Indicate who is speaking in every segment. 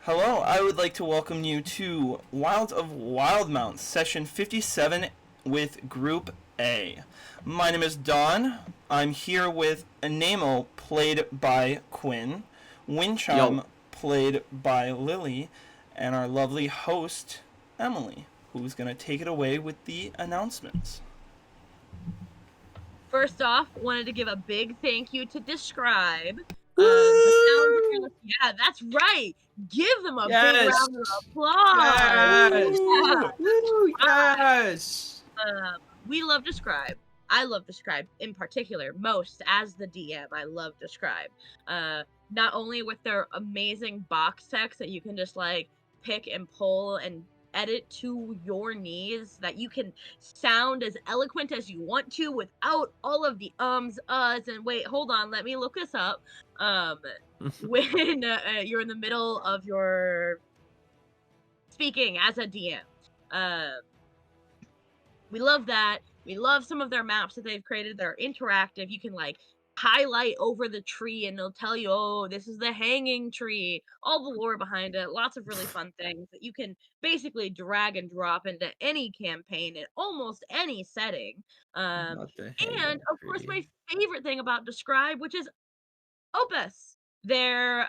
Speaker 1: Hello, I would like to welcome you to Wilds of Wildemount, session 57 with Group A. My name is Don. I'm here with Anemo, played by Quinn, Windchime,
Speaker 2: Yo,
Speaker 1: played by Lily, and our lovely host, Emily, who's going to take it away with the announcements.
Speaker 3: First off, wanted to give a big thank you to Describe. The sounds that you're
Speaker 2: woo!
Speaker 3: listening. Yeah, that's right. Give them a big
Speaker 2: Yes,
Speaker 3: round of applause.
Speaker 2: yes,
Speaker 3: Yeah.
Speaker 2: woo! Yes.
Speaker 3: We love Describe. I love Describe in particular most as the DM. I love Describe. Not only with their amazing box text that you can just like pick and pull and edit to your needs, that you can sound as eloquent as you want to without all of the ums, uhs, and wait, hold on, let me look this up. When you're in the middle of your speaking as a DM. We love that. We love some of their maps that they've created that are interactive. You can like highlight over the tree and they'll tell you, oh, this is the hanging tree, all the lore behind it, lots of really fun things that you can basically drag and drop into any campaign in almost any setting.
Speaker 2: Not the hanging
Speaker 3: And of course, my
Speaker 2: tree.
Speaker 3: favorite thing about Describe, which is Opus. They're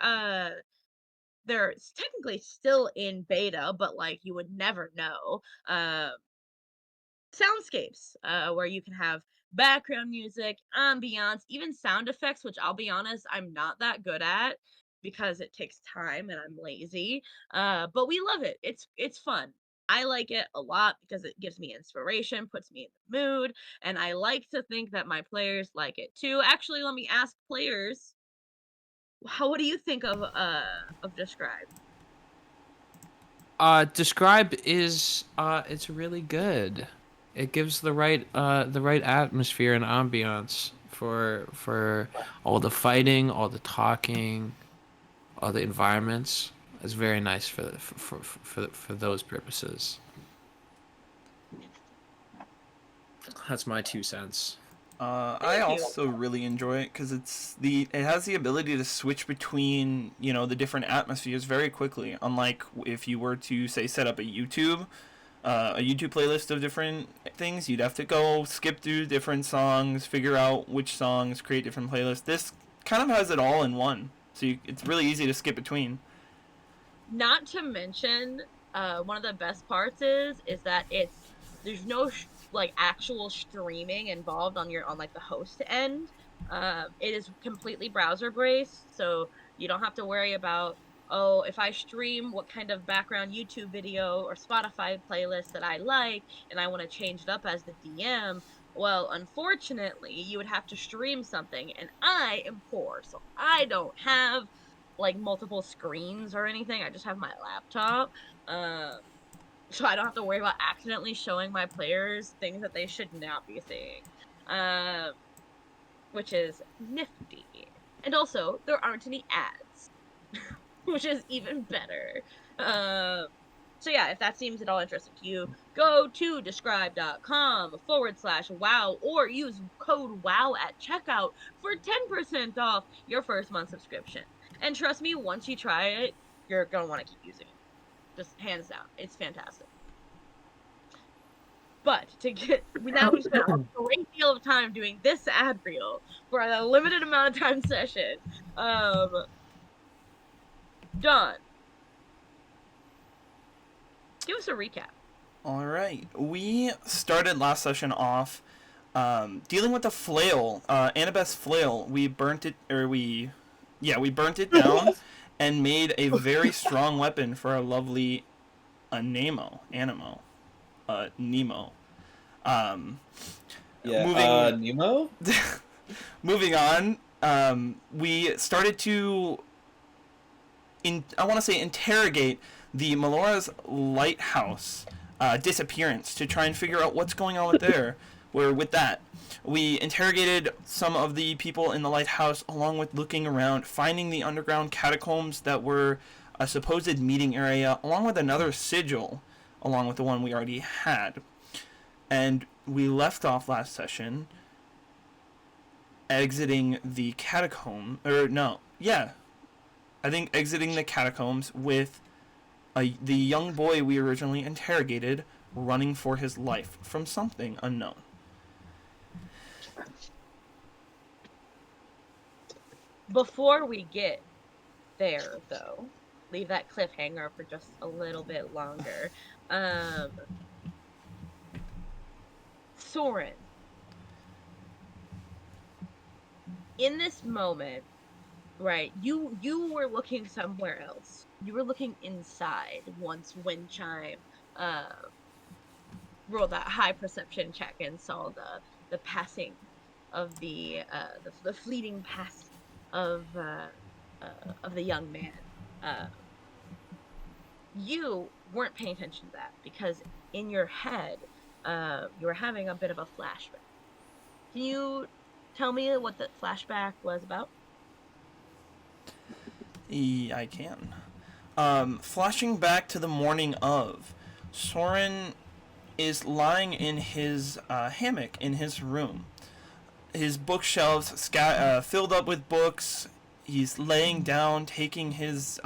Speaker 3: technically still in beta, but like you would never know. Soundscapes, where you can have background music, ambiance, even sound effects, which I'll be honest, I'm not that good at because it takes time and I'm lazy. But we love it. It's fun. I like it a lot because it gives me inspiration, puts me in the mood, and I like to think that my players like it too. Actually, let me ask players, what do you think of Describe?
Speaker 2: Describe is it's really good. It gives the right atmosphere and ambiance for all the fighting, all the talking, all the environments. It's very nice for those purposes. That's my 2 cents.
Speaker 1: I
Speaker 3: Thank you.
Speaker 1: also really enjoy it because it has the ability to switch between the different atmospheres very quickly. Unlike if you were to say set up a YouTube playlist of different things, you'd have to go skip through different songs, figure out which songs, create different playlists. This kind of has it all in one, so it's really easy to skip between.
Speaker 3: Not to mention, one of the best parts is that there's no like actual streaming involved on like the host end. It is completely browser based, so you don't have to worry about, oh, if I stream what kind of background YouTube video or Spotify playlist that I like and I want to change it up as the DM. Well, unfortunately, you would have to stream something, and I am poor, so I don't have like multiple screens or anything. I just have my laptop. Um, so I don't have to worry about accidentally showing my players things that they should not be seeing. Um, which is nifty. And also, there aren't any ads, which is even better. So yeah, if that seems at all interesting to you, go to describe.com/wow or use code WOW at checkout for 10% off your first month subscription. And trust me, once you try it, you're gonna want to keep using it. Just hands down. It's fantastic. But we've spent a great deal of time doing this ad reel for a limited amount of time session. Done. Give us a recap.
Speaker 1: All right, we started last session off dealing with the flail, Annabeth's flail. We burnt it, we burnt it down and made a very strong weapon for our lovely Anemo, Nemo. Um, moving
Speaker 4: Nemo?
Speaker 1: moving on, we started to I want to say interrogate the Melora's Lighthouse disappearance to try and figure out what's going on with there. Where with that, we interrogated some of the people in the lighthouse, along with looking around, finding the underground catacombs that were a supposed meeting area, along with another sigil, along with the one we already had. And we left off last session exiting the catacomb, or no, yeah, I think exiting the catacombs with the young boy we originally interrogated running for his life from something unknown.
Speaker 3: Before we get there, though, leave that cliffhanger for just a little bit longer. Soren, in this moment, right, you were looking somewhere else. You were looking inside once Windchime rolled that high perception check and saw the passing of the fleeting past of the young man. You weren't paying attention to that because in your head, you were having a bit of a flashback. Can you tell me what the flashback was about?
Speaker 1: I can. Flashing back to the morning of, Soren is lying in his hammock in his room. His bookshelves filled up with books. He's laying down, taking his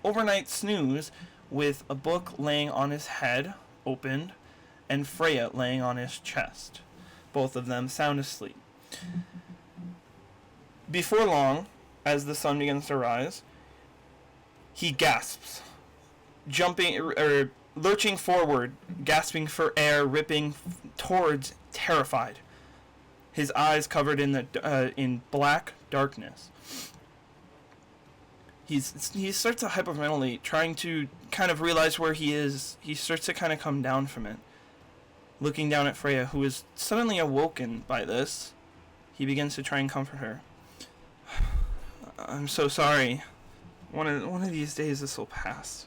Speaker 1: overnight snooze with a book laying on his head, opened, and Freya laying on his chest. Both of them sound asleep. Before long, as the sun begins to rise, he gasps, lurching forward, gasping for air, ripping towards, terrified. His eyes covered in black darkness. He starts to hyperventilate, trying to kind of realize where he is. He starts to kind of come down from it. Looking down at Freya, who is suddenly awoken by this, he begins to try and comfort her. I'm so sorry. One of these days this will pass.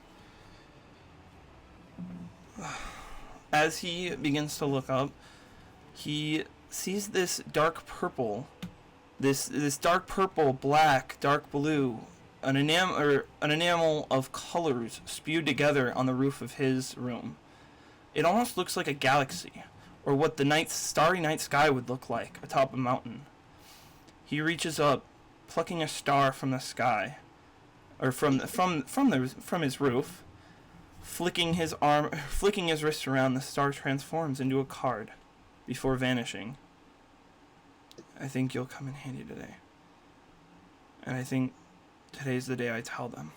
Speaker 1: As he begins to look up, he sees this dark purple, this dark purple, black, dark blue, an enamel of colors spewed together on the roof of his room. It almost looks like a galaxy, or what the starry night sky would look like atop a mountain. He reaches up, plucking a star from the sky, or from his roof. Flicking his wrist around, the star transforms into a card before vanishing. I think you'll come in handy today. And I think today's the day I tell them.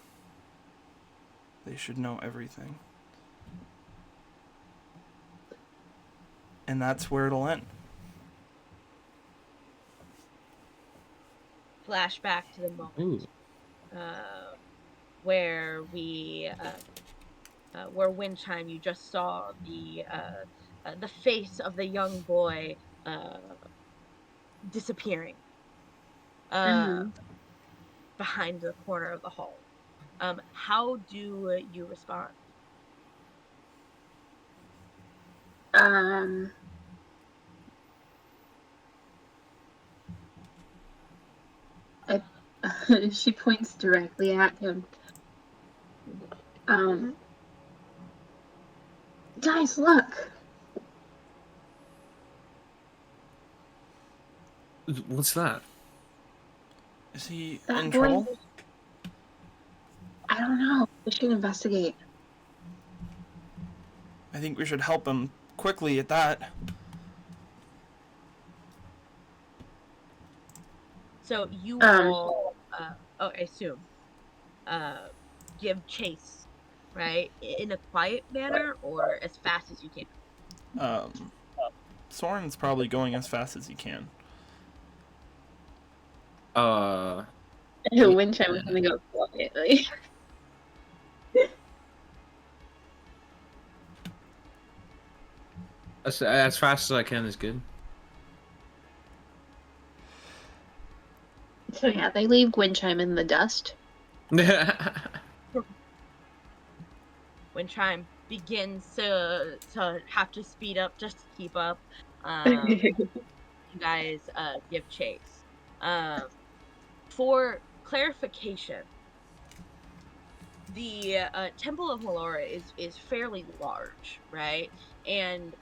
Speaker 1: They should know everything. And that's where it'll end.
Speaker 3: Flashback to the moment where where Windchime, you just saw the face of the young boy disappearing behind the corner of the hall. How do you respond?
Speaker 4: She points directly at him. Guys, look!
Speaker 2: What's that?
Speaker 1: Is he
Speaker 4: That
Speaker 1: in
Speaker 4: boy-
Speaker 1: trouble?
Speaker 4: I don't know. We should investigate.
Speaker 1: I think we should help him quickly at that.
Speaker 3: So you all, I assume, give chase, right? In a quiet manner or as fast as you can?
Speaker 1: Soren's probably going as fast as he can.
Speaker 4: Windchime was gonna go quietly.
Speaker 2: As fast as I can is good.
Speaker 4: So yeah, they leave Windchime in the dust.
Speaker 3: Windchime begins to have to speed up just to keep up. You guys give chase. For clarification, the Temple of Melora is fairly large, right? And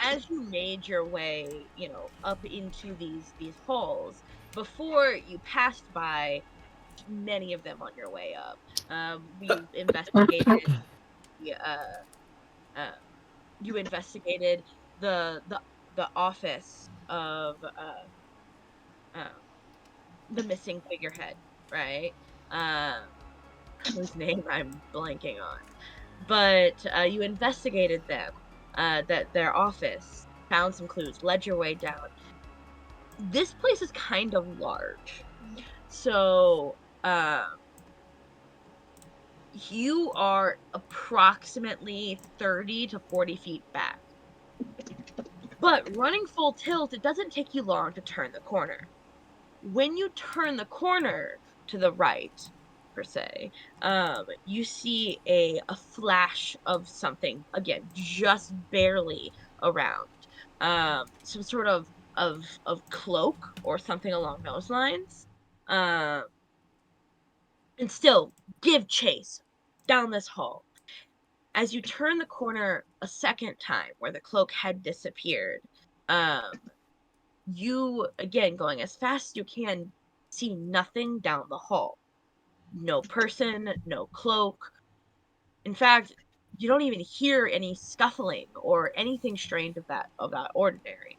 Speaker 3: as you made your way, up into these halls, before you passed by many of them on your way up. We've investigated the you investigated the office of the missing figurehead, right? Whose name I'm blanking on. But you investigated them, that their office, found some clues, led your way down. This place is kind of large, so you are approximately 30 to 40 feet back. But running full tilt, it doesn't take you long to turn the corner. When you turn the corner to the right, per se, you see a flash of something, again, just barely around. Some sort of cloak or something along those lines. Um, and still give chase down this hall. As you turn the corner a second time where the cloak had disappeared, you, again, going as fast as you can, see nothing down the hall. No person, no cloak. In fact, you don't even hear any scuffling or anything strange of that ordinary.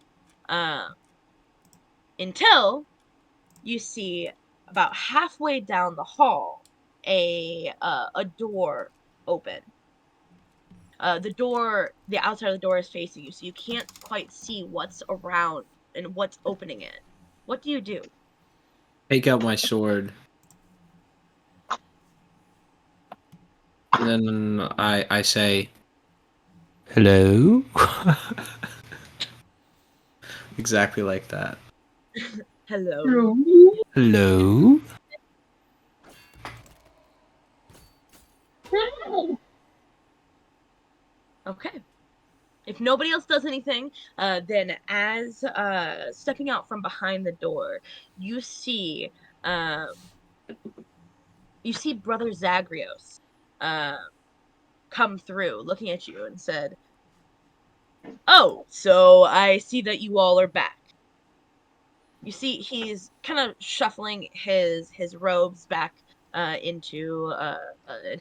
Speaker 3: Until you see about halfway down the hall a door open. The outside of the door is facing you, so you can't quite see what's around and what's opening it. What do you do?
Speaker 2: Take out my sword. And then I say, hello? Exactly like that.
Speaker 3: Hello.
Speaker 2: Hello?
Speaker 3: Okay. If nobody else does anything, then as stepping out from behind the door, you see Brother Zagreus come through, looking at you, and said, "Oh, so I see that you all are back." You see, he's kind of shuffling his robes back into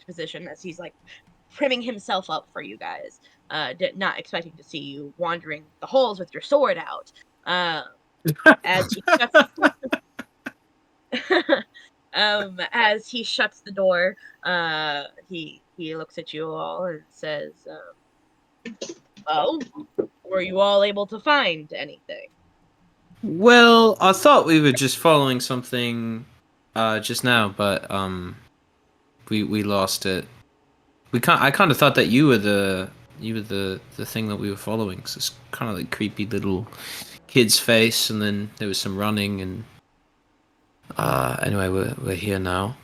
Speaker 3: position as he's like trimming himself up for you guys, not expecting to see you wandering the halls with your sword out. As he shuts, as he shuts the door, he looks at you all and says, "Oh, were you all able to find anything?"
Speaker 2: Well, I thought we were just following something just now, but we lost it. I kind of thought that you were the thing that we were following. So it's kind of like creepy little kid's face, and then there was some running, and anyway, we're here now.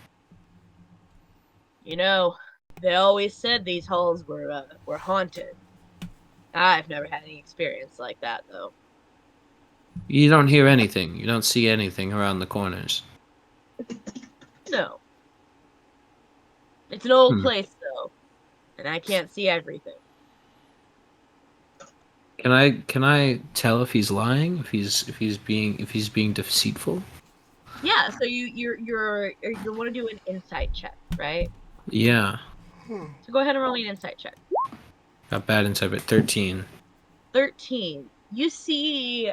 Speaker 3: You know, they always said these halls were haunted. I've never had any experience like that, though.
Speaker 2: You don't hear anything. You don't see anything around the corners.
Speaker 3: No. It's an old place, though, and I can't see everything.
Speaker 2: Can I tell if he's lying? If he's being deceitful?
Speaker 3: Yeah, so you want to do an insight check, right?
Speaker 2: Yeah.
Speaker 3: So go ahead and roll me an insight check.
Speaker 2: Got bad insight, but 13.
Speaker 3: 13. You see,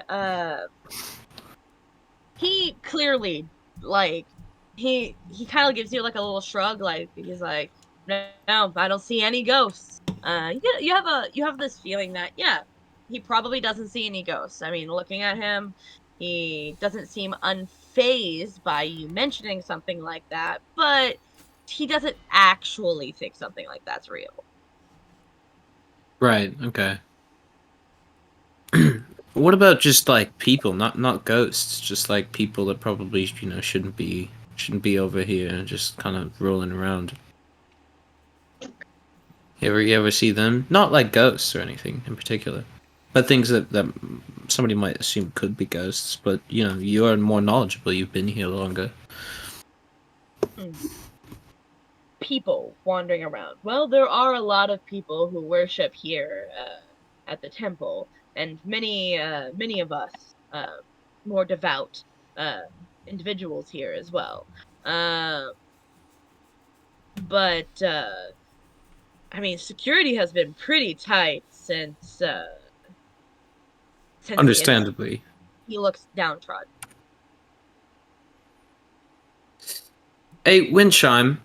Speaker 3: he clearly, like, he kind of gives you like a little shrug, like he's like, no, I don't see any ghosts. You have this feeling that, yeah, he probably doesn't see any ghosts. I mean, looking at him, he doesn't seem unfazed by you mentioning something like that, but he doesn't actually think something like that's real.
Speaker 2: Right. Okay. What about just like people, not ghosts, just like people that probably shouldn't be over here, just kind of rolling around. You ever see them? Not like ghosts or anything in particular, but things that somebody might assume could be ghosts. But you are more knowledgeable. You've been here longer.
Speaker 3: People wandering around. Well, there are a lot of people who worship here at the temple, and many of us more devout individuals here as well. But I mean, security has been pretty tight since the incident.
Speaker 2: Understandably.
Speaker 3: He looks downtrodden.
Speaker 2: Hey, Windchime.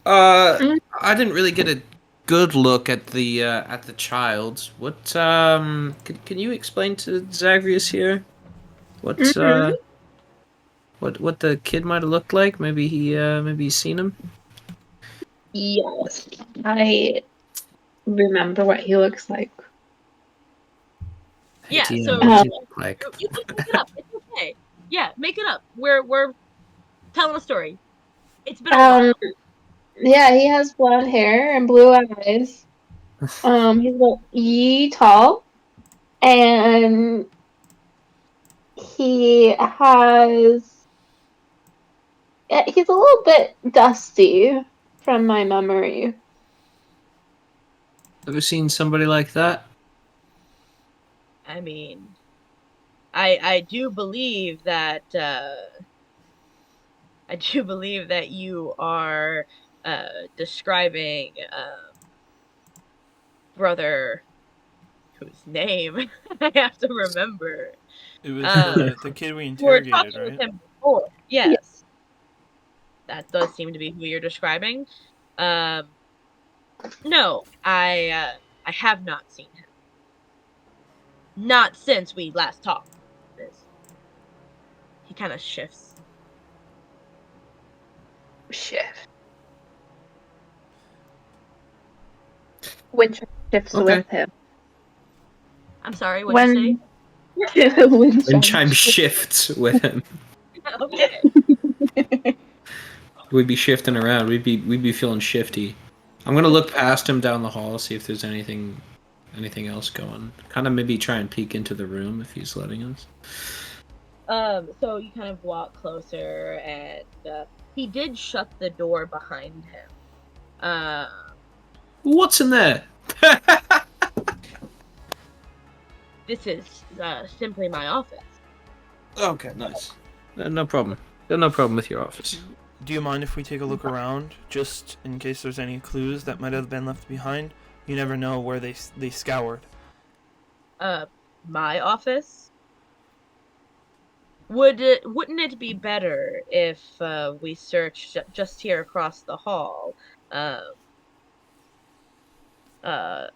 Speaker 4: Mm.
Speaker 2: I didn't really get a good look at the child. Can you explain to Zagreus here what
Speaker 4: Mhm.
Speaker 2: what the kid might have looked like? Maybe he's seen him.
Speaker 4: Yes, I remember what he looks like.
Speaker 2: Hey,
Speaker 3: Yeah,
Speaker 2: DM,
Speaker 3: so
Speaker 2: what does
Speaker 4: Um,
Speaker 2: he look like?
Speaker 3: you can make it up. It's okay. Yeah, make it up. We're telling a story. It's been a
Speaker 4: um,
Speaker 3: while.
Speaker 4: yeah, he has blonde hair and blue eyes. He's about tall, and he has. He's a little bit dusty from my memory.
Speaker 2: Ever seen somebody like that?
Speaker 3: I mean, I do believe that I do believe that you are describing brother whose name I have to remember.
Speaker 1: It was
Speaker 3: Uh,
Speaker 1: the kid we
Speaker 3: we were
Speaker 1: interrogated,
Speaker 3: talking with
Speaker 1: right?
Speaker 3: him before.
Speaker 4: Yeah.
Speaker 3: Yes, that does seem to be who you're describing. Um, no, I have not seen him. Not since we last talked. This he kind of shifts.
Speaker 4: Shift. Winter shifts
Speaker 2: Okay.
Speaker 4: with him.
Speaker 3: I'm sorry. What'd you say?
Speaker 4: When Windchime
Speaker 2: Windchime
Speaker 4: shifts.
Speaker 2: shifts with him.
Speaker 3: Okay.
Speaker 2: We'd be shifting around. We'd be feeling shifty. I'm gonna look past him down the hall, see if there's anything else going. Kind of maybe try and peek into the room if he's letting us.
Speaker 3: So you kind of walk closer, and he did shut the door behind him.
Speaker 2: What's in there?
Speaker 3: This is simply my office.
Speaker 2: Okay, nice. No problem. No problem with your office.
Speaker 1: Do you mind if we take a look around, just in case there's any clues that might have been left behind? You never know where they scoured.
Speaker 3: My office. Wouldn't it be better if we searched just here across the hall? Um, uh,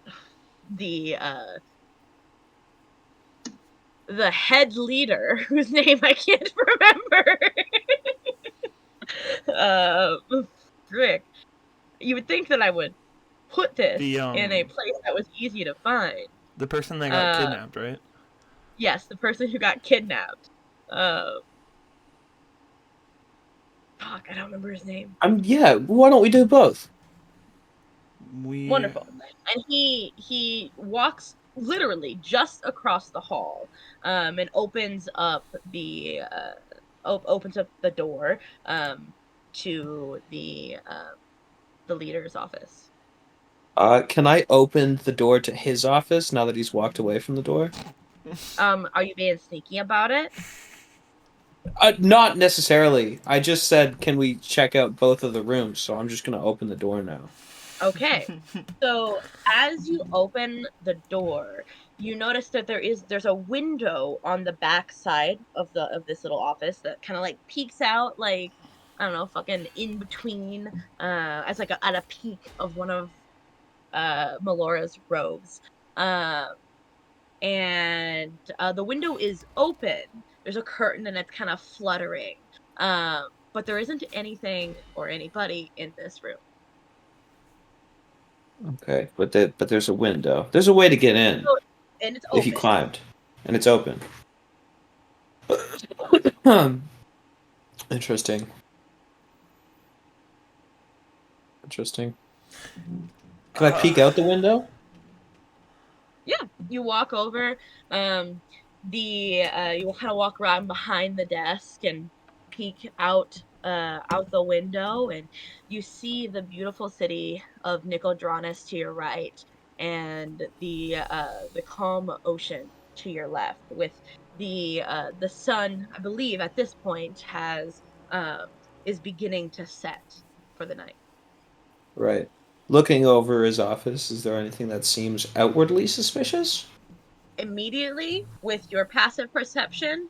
Speaker 3: the uh, the head leader, whose name I can't remember. uh, Frick. You would think that I would put this
Speaker 1: The
Speaker 3: in a place that was easy to find.
Speaker 1: the person that got
Speaker 3: Uh,
Speaker 1: kidnapped, right?
Speaker 3: yes, the person who got kidnapped. Fuck, I don't remember his name.
Speaker 2: Yeah. Why don't we do both?
Speaker 1: We
Speaker 3: Wonderful. And he walks literally just across the hall, and opens up the door, to the leader's office.
Speaker 2: Can I open the door to his office now that he's walked away from the door?
Speaker 3: Are you being sneaky about it?
Speaker 2: Not necessarily. I just said, can we check out both of the rooms? So I'm just gonna open the door now.
Speaker 3: Okay. So as you open the door, you notice that there's a window on the back side of this little office that kind of like peeks out, like, I don't know, fucking in between, as like at a peak of one of Melora's robes. Um and the window is open. There's a curtain and it's kind of fluttering. But there isn't anything or anybody in this room.
Speaker 2: Okay, but there's a window. There's a way to get in
Speaker 3: So, and it's
Speaker 2: if you
Speaker 3: open.
Speaker 2: climbed, and it's open. Hmm. Interesting. Interesting. Can I peek out the window?
Speaker 3: Yeah, you walk over. You will kind of walk around behind the desk and peek out the window, and you see the beautiful city of Nicodranus to your right, and the calm ocean to your left, with the sun. I believe at this point has is beginning to set for the night.
Speaker 5: Right. Looking over his office, is there anything that seems outwardly suspicious?
Speaker 3: Immediately, with your passive perception,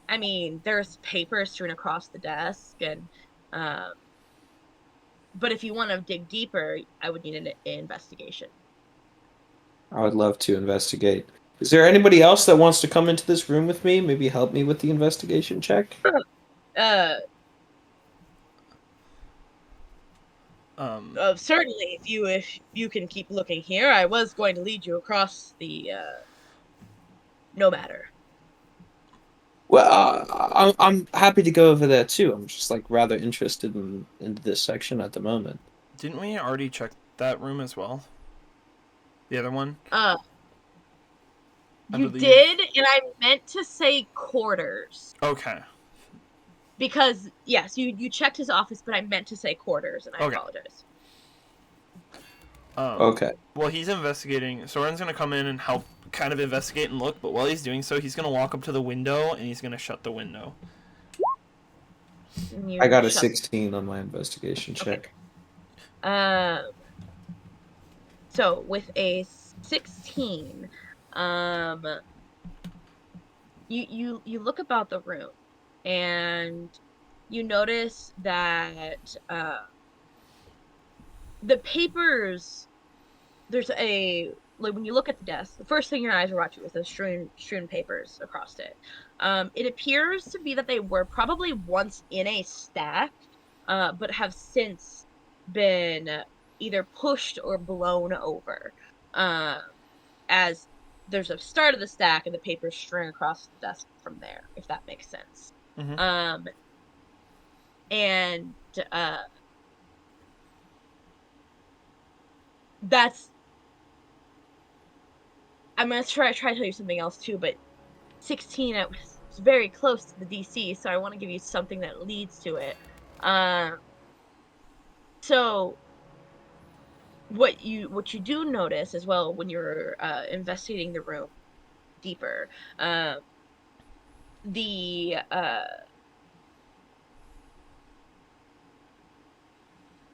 Speaker 3: I mean, there's papers strewn across the desk, and but if you want to dig deeper, I would need an investigation.
Speaker 5: I would love to investigate. Is there anybody else that wants to come into this room with me? Maybe help me with the investigation check?
Speaker 3: Uh,
Speaker 1: Um,
Speaker 3: Certainly, if you can keep looking here, I was going to lead you across the no matter.
Speaker 5: Well, I'm happy to go over there too. I'm just like rather interested in this section at the moment.
Speaker 1: didn't we already check that room as well? The other one?
Speaker 3: You
Speaker 1: believe-
Speaker 3: did, and I meant to say quarters.
Speaker 1: Okay.
Speaker 3: Because yes, you checked his office, but I meant to say quarters, and I
Speaker 1: Okay.
Speaker 3: apologize.
Speaker 5: Okay.
Speaker 1: Well, he's investigating. Soren's gonna come in and help kind of investigate and look, but while he's doing so, he's gonna walk up to the window and he's gonna shut the window.
Speaker 3: You
Speaker 5: I got a
Speaker 3: shut-
Speaker 5: 16 on my investigation check.
Speaker 3: So with a 16, you look about the room, and you notice that the papers. There's like when you look at the desk, the first thing your eyes will watch is the strewn papers across it. It appears to be that they were probably once in a stack, but have since been either pushed or blown over. As there's a start of the stack and the papers strewn across the desk from there, if that makes sense.
Speaker 1: Mm-hmm.
Speaker 3: And that's. I'm gonna try to tell you something else too, but 16 it was very close to the DC, so I want to give you something that leads to it. So what you do notice as well when you're investigating the room deeper,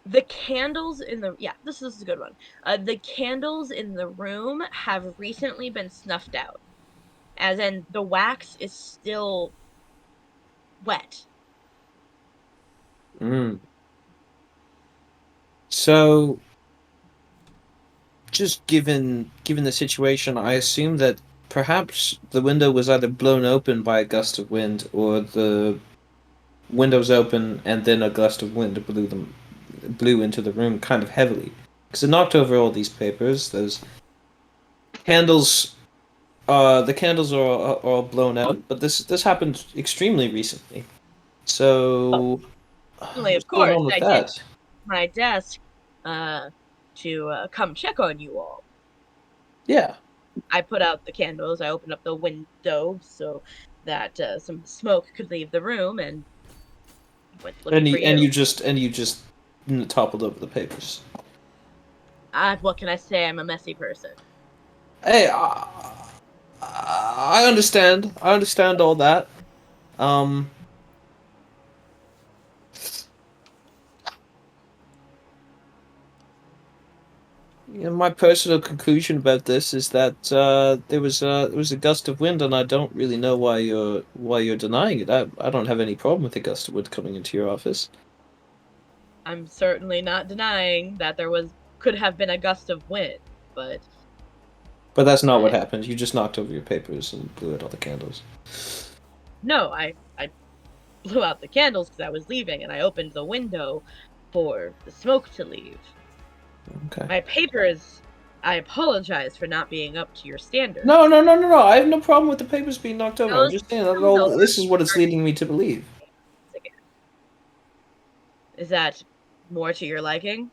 Speaker 3: the candles in the this is a good one. The candles in the room have recently been snuffed out, as in the wax is still wet.
Speaker 5: So, just given the situation, I assume that perhaps the window was either blown open by a gust of wind, or the windows open and then a gust of wind blew into the room kind of heavily, because it knocked over all these papers. Those candles, the candles are all blown out, but this happened extremely recently. So,
Speaker 3: Certainly,
Speaker 5: what's
Speaker 3: of
Speaker 5: going
Speaker 3: course,
Speaker 5: on with
Speaker 3: I
Speaker 5: that?
Speaker 3: did my desk to come check on you all.
Speaker 5: Yeah.
Speaker 3: I put out the candles. I opened up the window so that some smoke could leave the room, and went looking for you.
Speaker 5: You just toppled over the papers.
Speaker 3: What can I say? I'm a messy person.
Speaker 5: Hey, I understand. I understand all that. My personal conclusion about this is that there was a gust of wind, and I don't really know why you're denying it. I don't have any problem with a gust of wind coming into your office.
Speaker 3: I'm certainly not denying that could have been a gust of wind, but
Speaker 5: But that's not what happened. You just knocked over your papers and blew out all the candles.
Speaker 3: no, I blew out the candles because I was leaving, and I opened the window for the smoke to leave.
Speaker 5: Okay.
Speaker 3: My papers, I apologize for not being up to your standards.
Speaker 5: No. I have no problem with the papers being knocked over. I'm just saying that this is what it's leading me to believe.
Speaker 3: Is that more to your liking?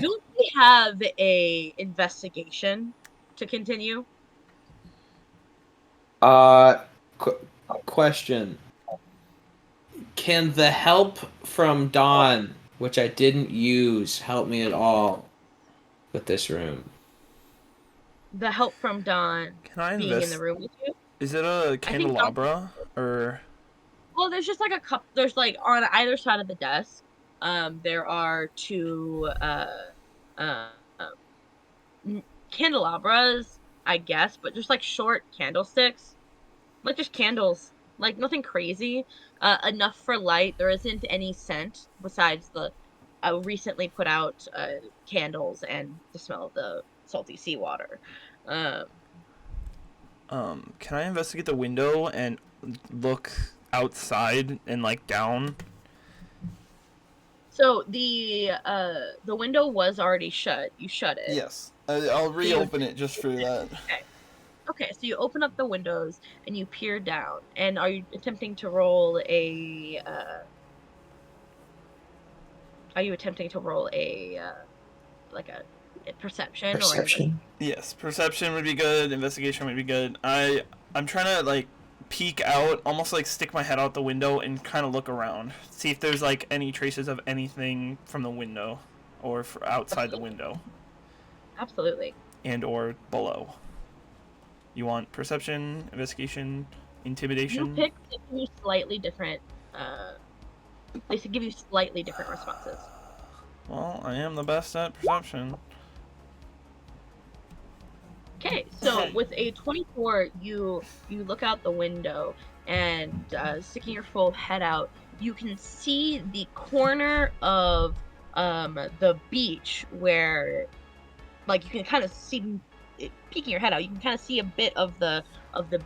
Speaker 3: Do we have a investigation to continue?
Speaker 5: Question. Can the help from Dawn, which I didn't use, help me at all with this room?
Speaker 3: The help from Dawn
Speaker 1: Can I
Speaker 3: being in the room with you?
Speaker 1: Is it a candelabra or?
Speaker 3: Well, there's just like a couple. There's like on either side of the desk. There are two uh, candelabras, I guess, but just like short candlesticks, like just candles, like nothing crazy. Enough for light. There isn't any scent besides the recently put out candles and the smell of the salty seawater. Um,
Speaker 1: Can I investigate the window and look outside and like down?
Speaker 3: so the window was already shut. You shut it.
Speaker 1: Yes. I'll reopen it just for that.
Speaker 3: Okay. Okay, so you open up the windows and you peer down. And are you attempting to roll a are you attempting to roll a like a perception or
Speaker 5: Perception.
Speaker 1: Yes, perception would be good. Investigation would be good. I'm trying to like peek out, almost like stick my head out the window and kind of look around, see if there's like any traces of anything from the window or outside the window
Speaker 3: Absolutely.
Speaker 1: and or below. You want perception, investigation, intimidation?
Speaker 3: You pick to give you slightly different they should give you slightly different responses.
Speaker 1: Well, I am the best at perception.
Speaker 3: Okay, so with a 24, you look out the window and sticking your full head out, you can see the corner of the beach where, like, you can kind of see, peeking your head out, you can kind of see a bit of the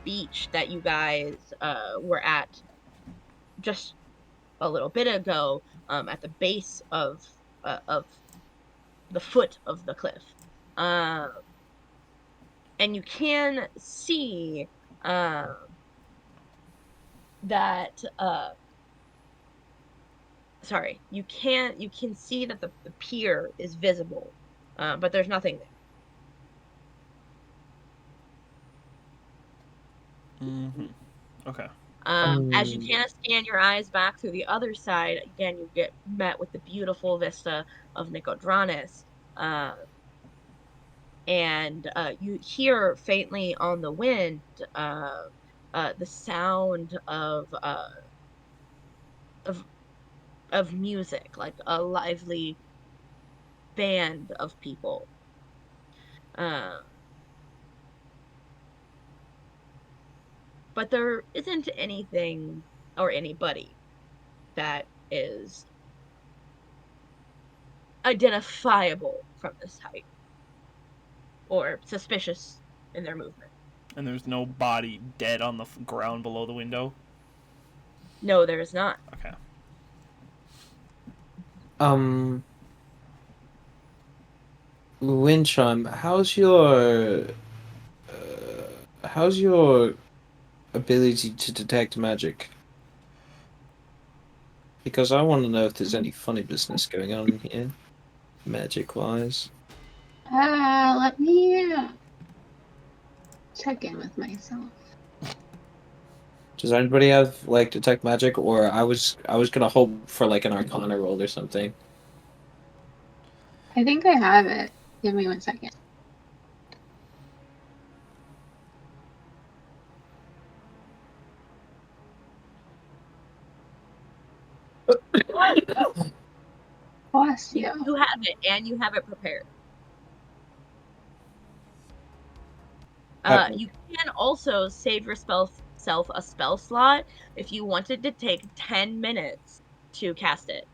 Speaker 3: beach that you guys were at just a little bit ago, at the base of the foot of the cliff. And you can see that sorry, you can see that the pier is visible, but there's nothing there.
Speaker 1: Mm-hmm. Okay.
Speaker 3: As you kind of scan your eyes back through the other side, again, you get met with the beautiful vista of Nicodranas. And you hear faintly on the wind the sound of music, like a lively band of people. But there isn't anything or anybody that is identifiable from this height or suspicious in their movement.
Speaker 1: And there's no body dead on the ground below the window?
Speaker 3: No, there is not.
Speaker 1: Okay.
Speaker 5: Windchime, how's your ability to detect magic? Because I want to know if there's any funny business going on here, magic-wise.
Speaker 4: Let me check in with myself.
Speaker 5: Does anybody have like detect magic, or I was gonna hope for like an Arcana roll or something.
Speaker 4: I think I have it. Give me 1 second. Bless you.
Speaker 3: You have it, and you have it prepared. You can also save yourself a spell slot if you wanted to take 10 minutes to cast it.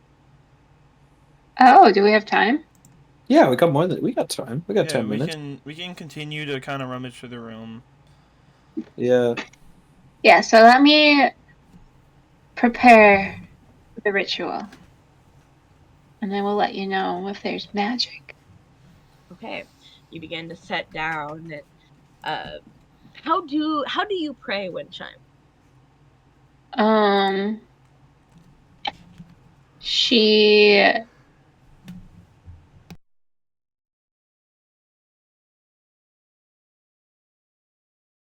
Speaker 4: Oh, do we have time?
Speaker 5: Yeah, we got time. We got 10 minutes.
Speaker 1: We can continue to kind of rummage through the room.
Speaker 5: Yeah.
Speaker 4: Yeah, so let me prepare the ritual. And then we'll let you know if there's magic.
Speaker 3: Okay. You begin to set down and how do you pray, Windchime?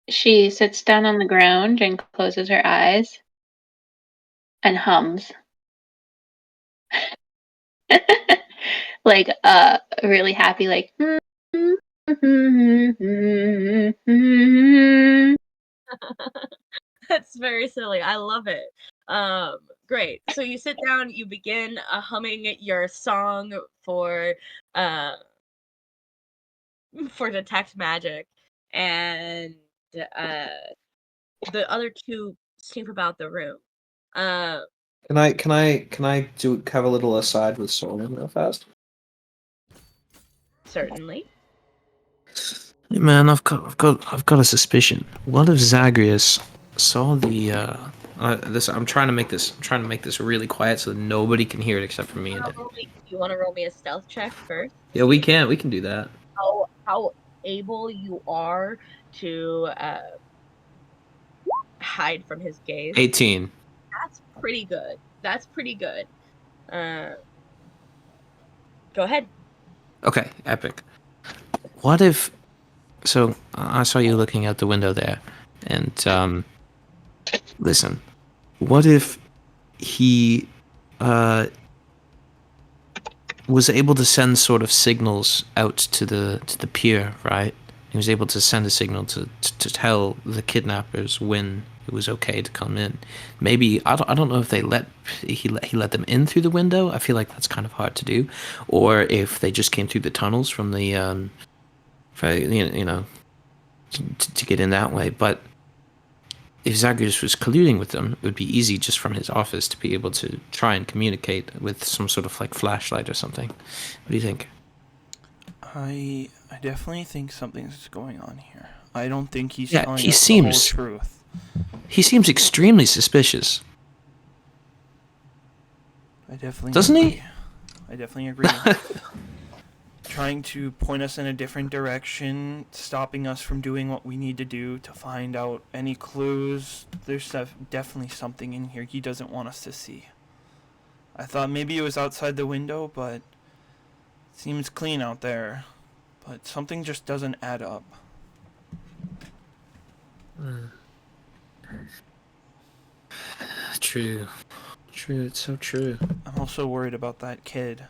Speaker 4: She sits down on the ground and closes her eyes and hums. Like really happy, like
Speaker 3: That's That's very silly. I love it. Great. So you sit down, you begin humming your song uh for detect magic, and uh the other two snoop about the room. Uh,
Speaker 5: Can I have a little aside with Soren real fast?
Speaker 3: certainly.
Speaker 2: Hey man, I've got a suspicion. What if Zagreus saw the this? I'm trying to make this really quiet so that nobody can hear it except for me and Danny.
Speaker 3: You want to roll me a stealth check first?
Speaker 2: Yeah, we can do that.
Speaker 3: How able you are to hide from his gaze.
Speaker 2: 18.
Speaker 3: That's pretty good. That's pretty good. Go ahead.
Speaker 2: Okay, epic. What if? So I saw you looking out the window there, and listen. What if he was able to send sort of signals out to the pier, right? He was able to send a signal to tell the kidnappers when it was okay to come in. Maybe I don't know if he let them in through the window. I feel like that's kind of hard to do, or if they just came through the tunnels from the to get in that way. But if Zagreus was colluding with them, it would be easy just from his office to be able to try and communicate with some sort of like flashlight or something. What do you think?
Speaker 1: I definitely think something's going on here. I don't think he's
Speaker 2: Yeah,
Speaker 1: telling
Speaker 2: he
Speaker 1: us
Speaker 2: seems-
Speaker 1: the whole truth.
Speaker 2: He seems extremely suspicious.
Speaker 1: I definitely
Speaker 2: Doesn't he?
Speaker 1: agree. I definitely agree. Trying to point us in a different direction, stopping us from doing what we need to do to find out any clues. There's definitely something in here he doesn't want us to see. I thought maybe it was outside the window, but it seems clean out there. But something just doesn't add up.
Speaker 2: True. It's so true.
Speaker 1: I'm also worried about that kid.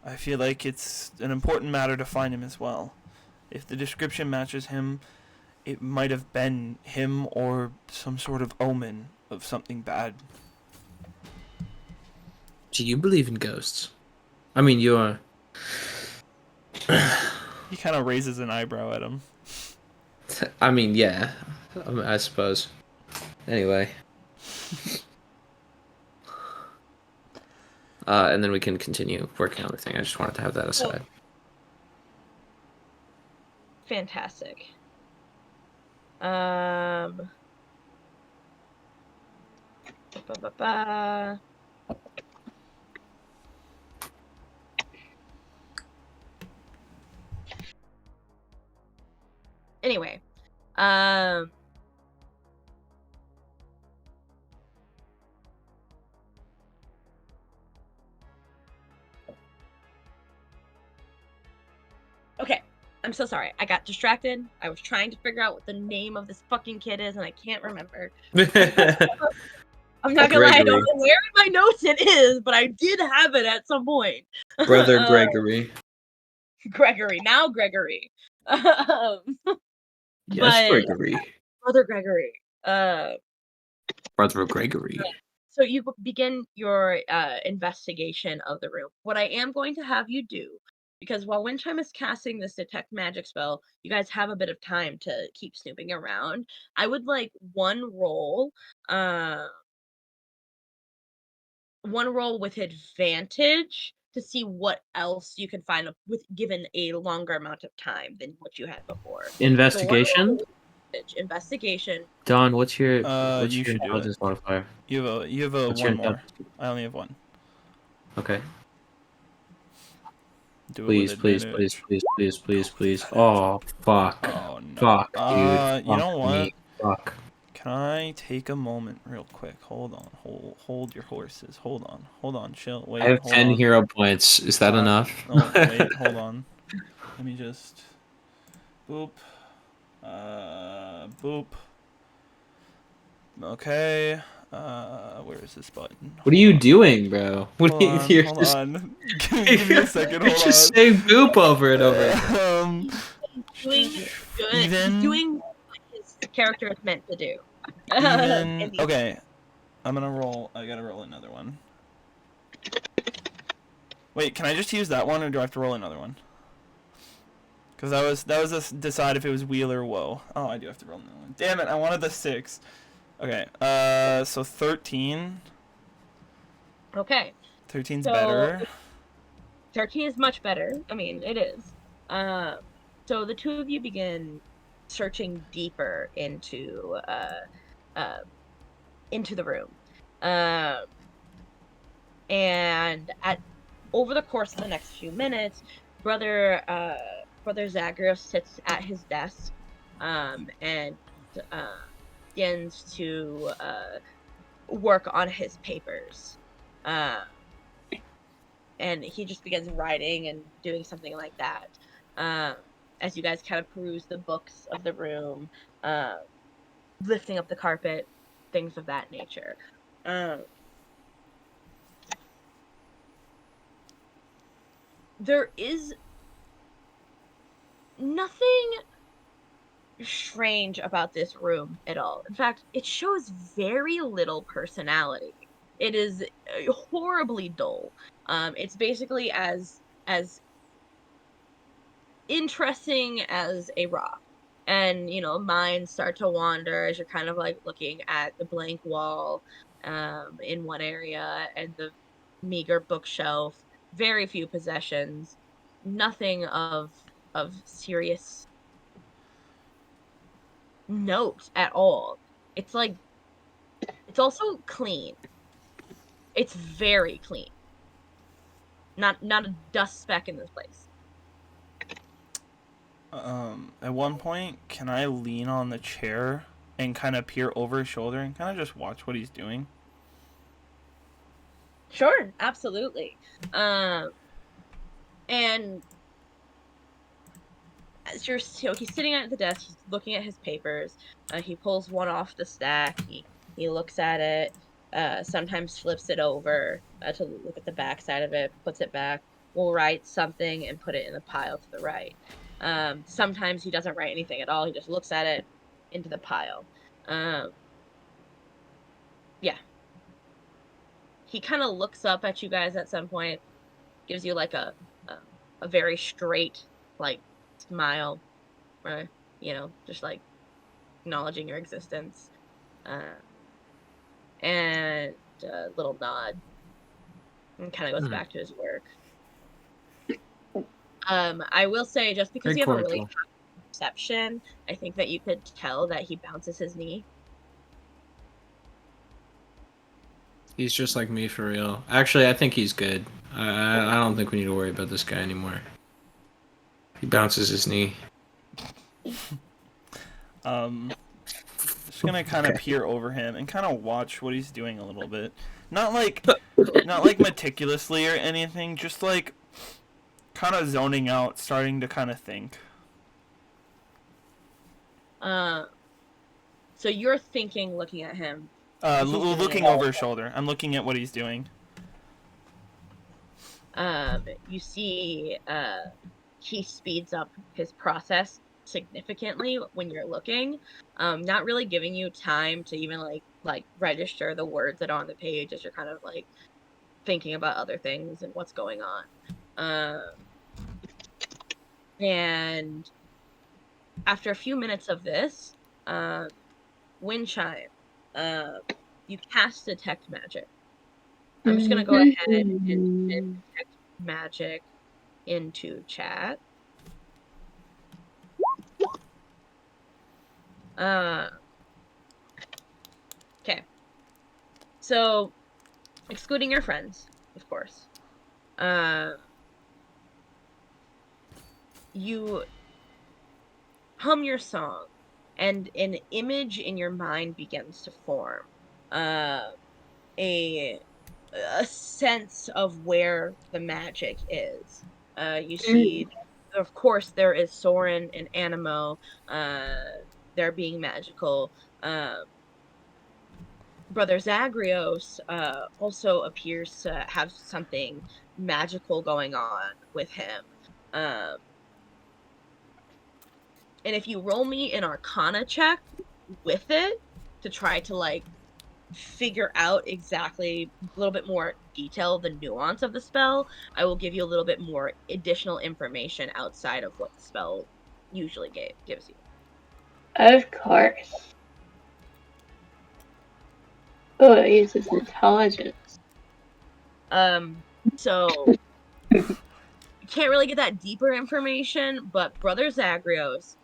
Speaker 1: I feel like it's an important matter to find him as well. If the description matches him, it might have been him or some sort of omen of something bad.
Speaker 2: Do you believe in ghosts? I mean, you're...
Speaker 1: He kind of raises an eyebrow at him.
Speaker 2: I mean, yeah. I suppose. Anyway. And then we can continue working on the thing. I just wanted to have that aside.
Speaker 3: Fantastic. Anyway, okay. I'm so sorry. I got distracted. I was trying to figure out what the name of this fucking kid is, and I can't remember. I'm not gonna lie, I don't know where in my notes it is, but I did have it at some point.
Speaker 5: Brother Gregory.
Speaker 3: Gregory. Now Gregory.
Speaker 5: Yes, Gregory.
Speaker 3: Brother Gregory.
Speaker 2: Brother Gregory.
Speaker 3: So you begin your investigation of the room. What I am going to have you do, because while Windchime is casting this detect magic spell, you guys have a bit of time to keep snooping around. I would like one roll with advantage to see what else you can find given a longer amount of time than what you had before.
Speaker 2: Investigation?
Speaker 3: Investigation.
Speaker 2: Don, what's your
Speaker 1: You should do
Speaker 2: intelligence modifier?
Speaker 1: You have a
Speaker 2: What's your
Speaker 1: one more. I only have one.
Speaker 2: Okay.
Speaker 1: Do it
Speaker 2: Please,
Speaker 1: with
Speaker 2: please,
Speaker 1: advantage.
Speaker 2: please. Oh, fuck.
Speaker 1: Oh no.
Speaker 2: Fuck, dude.
Speaker 1: You know
Speaker 2: Fuck
Speaker 1: what?
Speaker 2: me. Fuck.
Speaker 1: Can I take a moment real quick? Hold on. Hold your horses. Hold on. Chill. Wait.
Speaker 2: I have
Speaker 1: hold
Speaker 2: 10
Speaker 1: on.
Speaker 2: hero points. Is that enough?
Speaker 1: Oh, wait. Hold on. Let me just... Boop. Boop. Okay. Where is this button?
Speaker 2: What are you doing, bro? What
Speaker 1: Hold
Speaker 2: are you
Speaker 1: on.
Speaker 2: you're
Speaker 1: Hold
Speaker 2: just,
Speaker 1: on. Give me a second.
Speaker 2: You're
Speaker 1: Hold
Speaker 2: just
Speaker 1: on.
Speaker 2: saying boop over and over again.
Speaker 3: Doing good.
Speaker 1: Even-
Speaker 3: He's doing what his character is meant to do.
Speaker 1: Even
Speaker 3: And
Speaker 1: okay. I'm gonna roll. I gotta roll another one. Wait, can I just use that one, or do I have to roll another one? Because that was a decide if it was wheel or woe. Oh, I do have to roll another one. Damn it! I wanted the 6. Okay. So 13.
Speaker 3: Okay,
Speaker 1: 13's
Speaker 3: so
Speaker 1: better.
Speaker 3: 13 is much better. I mean, it is. So the two of you begin searching deeper into the room. And over the course of the next few minutes, brother Zagreus sits at his desk, and begins to work on his papers. And he just begins writing and doing something like that. As you guys kind of peruse the books of the room, uh, lifting up the carpet, things of that nature. There is nothing strange about this room at all. In fact, it shows very little personality. It is horribly dull. It's basically as interesting as a rock. And minds start to wander as you're kind of like looking at the blank wall in one area and the meager bookshelf, very few possessions, nothing of serious note at all. It's like it's also clean. It's very clean. Not a dust speck in this place.
Speaker 1: At one point, can I lean on the chair and kind of peer over his shoulder and kind of just watch what he's doing?
Speaker 3: Sure, absolutely. And as he's sitting at the desk, he's looking at his papers. He pulls one off the stack. He looks at it. Sometimes flips it over to look at the back side of it. Puts it back. Will write something and put it in the pile to the right. Sometimes he doesn't write anything at all. He just looks at it into the pile. Yeah. He kind of looks up at you guys at some point. Gives you like a very straight like smile, or just like acknowledging your existence, and a little nod, and kind of goes back to his work. I will say, just because
Speaker 2: Very
Speaker 3: you have a really
Speaker 2: cordial.
Speaker 3: high perception, I think that you could tell that he bounces his knee.
Speaker 2: He's just like me for real. Actually, I think he's good. I don't think we need to worry about this guy anymore. He bounces his knee.
Speaker 1: Just gonna kind of peer over him and kind of watch what he's doing a little bit. Not like meticulously or anything, just like kind of zoning out, starting to kind of think.
Speaker 3: So you're thinking, looking at him.
Speaker 1: Looking over his shoulder. I'm looking at what he's doing.
Speaker 3: You see, he speeds up his process significantly when you're looking, not really giving you time to even like register the words that are on the page as you're kind of like thinking about other things and what's going on. And after a few minutes of this, Windchime, you cast Detect Magic. I'm just gonna go ahead and detect magic into chat. Okay. So, excluding your friends, of course. You hum your song, and an image in your mind begins to form. A sense of where the magic is. You see, of course, there is Soren and Anemo. They're being magical. Brother Zagreus also appears to have something magical going on with him. And if you roll me an Arcana check with it, to try to like figure out exactly a little bit more detail, the nuance of the spell, I will give you a little bit more additional information outside of what the spell usually gives you.
Speaker 4: Of course. Oh, it uses intelligence.
Speaker 3: So you can't really get that deeper information, but Brother Zagreus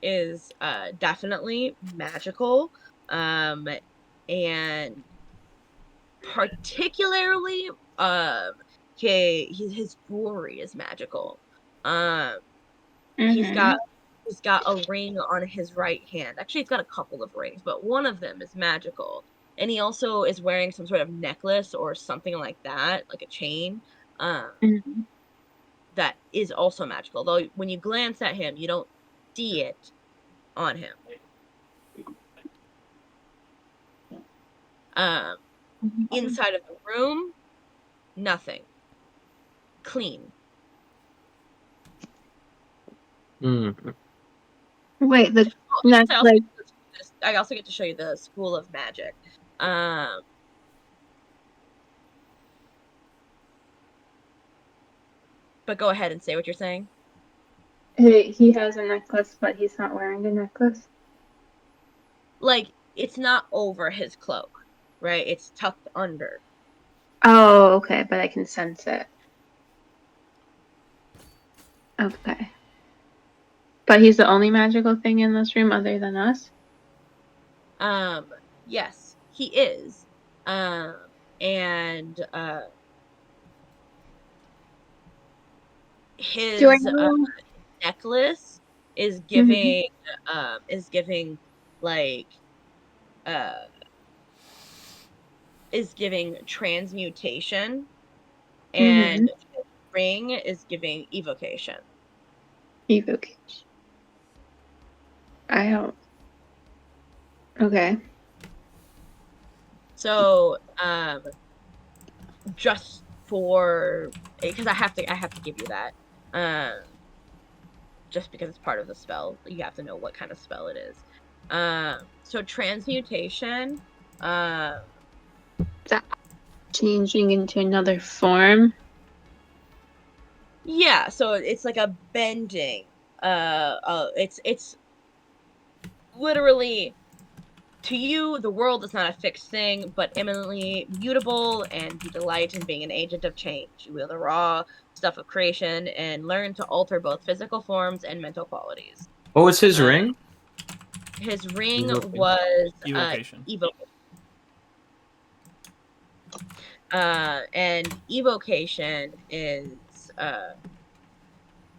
Speaker 3: is definitely magical. And particularly his jewelry is magical. Um he's
Speaker 4: Mm-hmm.
Speaker 3: got a ring on his right hand. Actually, he's got a couple of rings, but one of them is magical. And he also is wearing some sort of necklace or something like that, like a chain, um,
Speaker 4: Mm-hmm.
Speaker 3: that is also magical. Though when you glance at him, you don't see it on him. Um, Inside of the room, nothing. Clean.
Speaker 2: Mm.
Speaker 4: Wait, the
Speaker 3: Oh, I guess
Speaker 4: necklace.
Speaker 3: I also get to show you the School of Magic. Um, but go ahead and say what you're saying.
Speaker 4: He has a necklace, but he's not wearing a necklace.
Speaker 3: Like, it's not over his cloak, right? It's tucked under.
Speaker 4: Oh, okay, but I can sense it. Okay. But he's the only magical thing in this room other than us?
Speaker 3: Um, yes, he is. Um, and
Speaker 4: Do I
Speaker 3: his
Speaker 4: know?
Speaker 3: necklace
Speaker 4: Mhm.
Speaker 3: is giving like uh is giving transmutation,
Speaker 4: Mm-hmm.
Speaker 3: and his ring is giving evocation.
Speaker 4: Evocation. I don't. Okay.
Speaker 3: So just for because I have to give you that. Just because it's part of the spell, you have to know what kind of spell it is. So transmutation, uh,
Speaker 4: That changing into another form.
Speaker 3: yeah. So it's like a bending. It's literally, to you, the world is not a fixed thing, but eminently mutable, and you delight in being an agent of change. You wield the raw stuff of creation and learn to alter both physical forms and mental qualities.
Speaker 2: What was his
Speaker 3: Uh,
Speaker 2: ring?
Speaker 3: his ring
Speaker 2: Evocation.
Speaker 3: was
Speaker 1: Evocation.
Speaker 3: and evocation is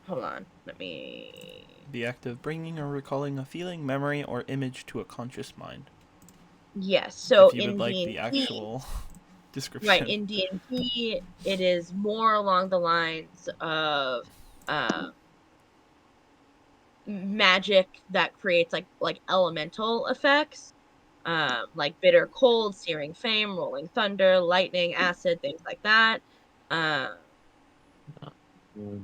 Speaker 3: hold on, let me.
Speaker 1: The act of bringing or recalling a feeling, memory, or image to a conscious mind.
Speaker 3: Yes, so
Speaker 1: If you would
Speaker 3: in
Speaker 1: like the
Speaker 3: D&D,
Speaker 1: actual
Speaker 3: right,
Speaker 1: description.
Speaker 3: in D&D, it is more along the lines of uh, magic that creates like elemental effects, like bitter cold, searing flame, rolling thunder, lightning, acid, things like that. Uh,
Speaker 2: Mm.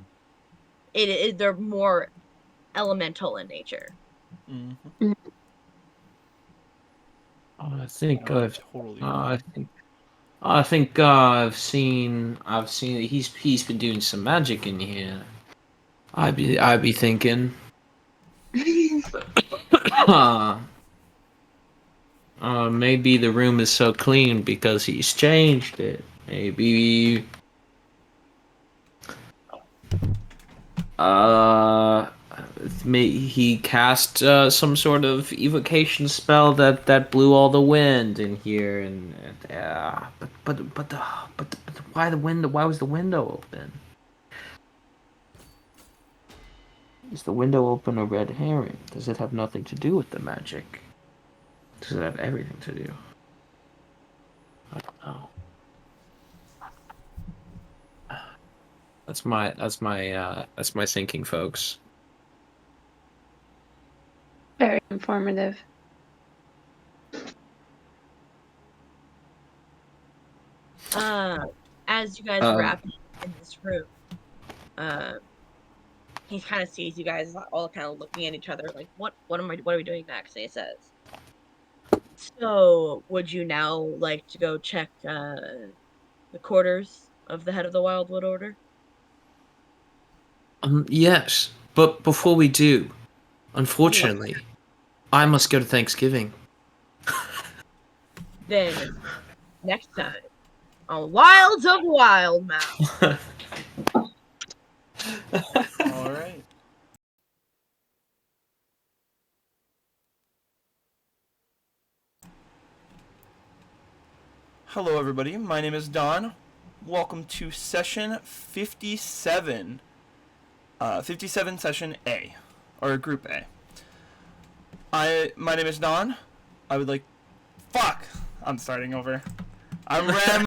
Speaker 3: they're more elemental in nature.
Speaker 1: Mm-hmm.
Speaker 2: Oh, I think
Speaker 1: Oh,
Speaker 2: I've.
Speaker 1: totally
Speaker 2: I
Speaker 1: fine.
Speaker 2: think. I think I've seen. I've seen. He's been doing some magic in here. I'd be thinking. uh, maybe the room is so clean because he's changed it. Maybe. Uh, he cast some sort of evocation spell that blew all the wind in here, and but why the window? Why was the window open? Is the window open a red herring? Does it have nothing to do with the magic? Does it have everything to do? I don't know. That's my thinking, folks.
Speaker 4: Very informative.
Speaker 3: As you guys
Speaker 2: Um,
Speaker 3: wrap in this room, uh, he kind of sees you guys all kind of looking at each other like, what are we doing next? And he says, So, would you now like to go check the quarters of the head of the Wildwood Order?
Speaker 2: Yes, but before we do,
Speaker 3: Yes.
Speaker 2: unfortunately, I must go to Thanksgiving.
Speaker 3: Then, next time on Wilds of Wildemount.
Speaker 1: All right. Hello, everybody. My name is Don. Welcome to session 57. 57 session A, or group A. My name is Don. I would like... Fuck! I'm starting over. I'm Ram.